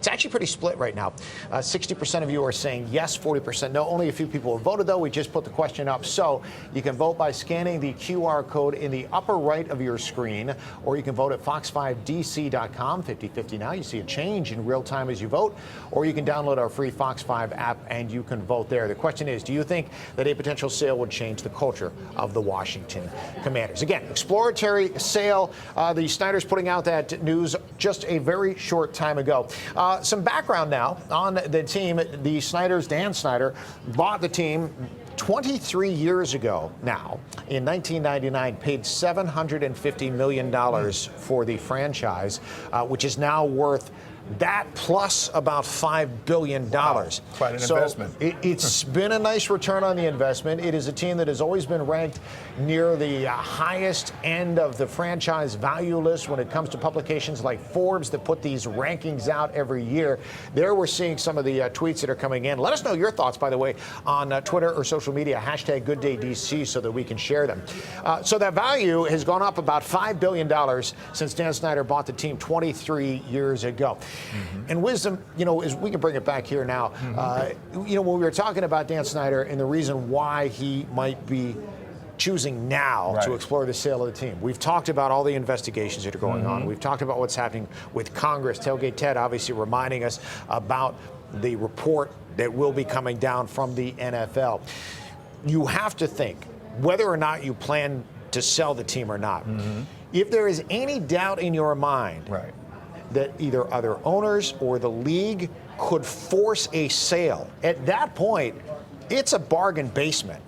It's actually pretty split right now. 60% of you are saying yes, 40% no. Only a few people have voted, though. We just put the question up. So you can vote by scanning the QR code in the upper right of your screen, or you can vote at fox5dc.com. 50-50 now. You see a change in real time as you vote, or you can download our free Fox 5 app and you can vote there. The question is, do you think that a potential sale would change the culture of the Washington Commanders? Again, exploratory sale. The Snyder's putting out that news just a very short time ago. Some background now on the team. The Snyders, Dan Snyder, bought the team 23 years ago now, in 1999, paid $750 million for the franchise, which is now worth that plus about $5 billion. Wow, quite an investment. It's been a nice return on the investment. It is a team that has always been ranked near the highest end of the franchise value list when it comes to publications like Forbes that put these rankings out every year. There we're seeing some of the tweets that are coming in. Let us know your thoughts, by the way, on Twitter or social media, hashtag GoodDayDC, so that we can share them. So that value has gone up about $5 billion since Dan Snyder bought the team 23 years ago. And wisdom, as we can bring it back here now, when we were talking about Dan Snyder and the reason why he might be choosing now to explore the sale of the team. We've talked about all the investigations that are going on. We've talked about what's happening with Congress. Tailgate Ted obviously reminding us about the report that will be coming down from the NFL. You have to think whether or not you plan to sell the team or not. If there is any doubt in your mind that either other owners or the league could force a sale, at that point, it's a bargain basement.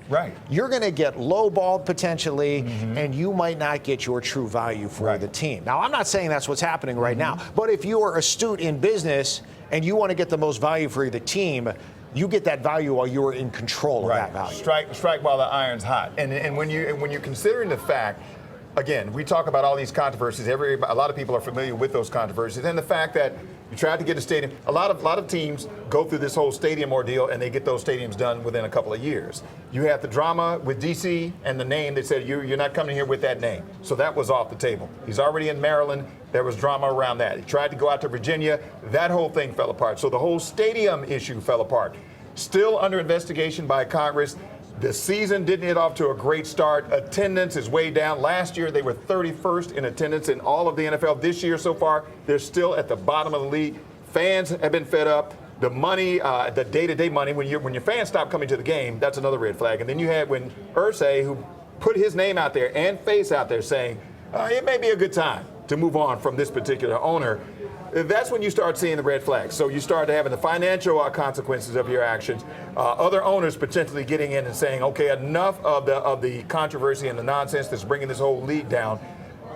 You're going to get lowballed potentially, and you might not get your true value for the team. Now, I'm not saying that's what's happening right now, but if you are astute in business and you want to get the most value for the team, you get that value while you're in control of that value. Strike while the iron's hot. And when you're considering the fact, again, we talk about all these controversies. A lot of people are familiar with those controversies, and the fact that you tried to get a stadium. A lot of teams go through this whole stadium ordeal, and they get those stadiums done within a couple of years. You have the drama with DC and the name. They said you're not coming here with that name, so that was off the table. He's already in Maryland. There was drama around that. He tried to go out to Virginia. That whole thing fell apart. So the whole stadium issue fell apart. Still under investigation by Congress. The season didn't get off to a great start. Attendance is way down. Last year, they were 31st in attendance in all of the NFL. This year so far, they're still at the bottom of the league. Fans have been fed up. The money, the day-to-day money, when your fans stop coming to the game, that's another red flag. And then you had when Irsay, who put his name out there and face out there saying, it may be a good time to move on from this particular owner. That's when you start seeing the red flags. So you start having the financial consequences of your actions. Other owners potentially getting in and saying, okay, enough of the controversy and the nonsense that's bringing this whole league down.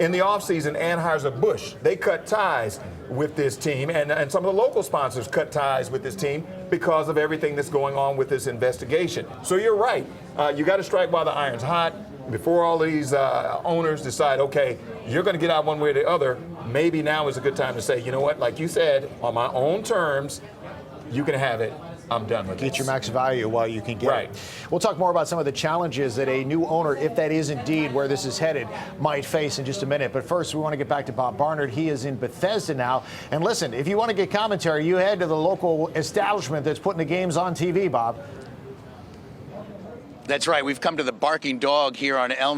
In the offseason, Anheuser-Busch, they cut ties with this team, and some of the local sponsors cut ties with this team because of everything that's going on with this investigation. So you're right. You got to strike while the iron's hot. Before all these owners decide, okay, you're going to get out one way or the other, maybe now is a good time to say, you know what, like you said, on my own terms, you can have it. I'm done with it. Get your max value while you can get it. We'll talk more about some of the challenges that a new owner, if that is indeed where this is headed, might face in just a minute. But first, we want to get back to Bob Barnard. He is in Bethesda now. And listen, if you want to get commentary, you head to the local establishment that's putting the games on TV, Bob. That's right. We've come to the Barking Dog here on Elm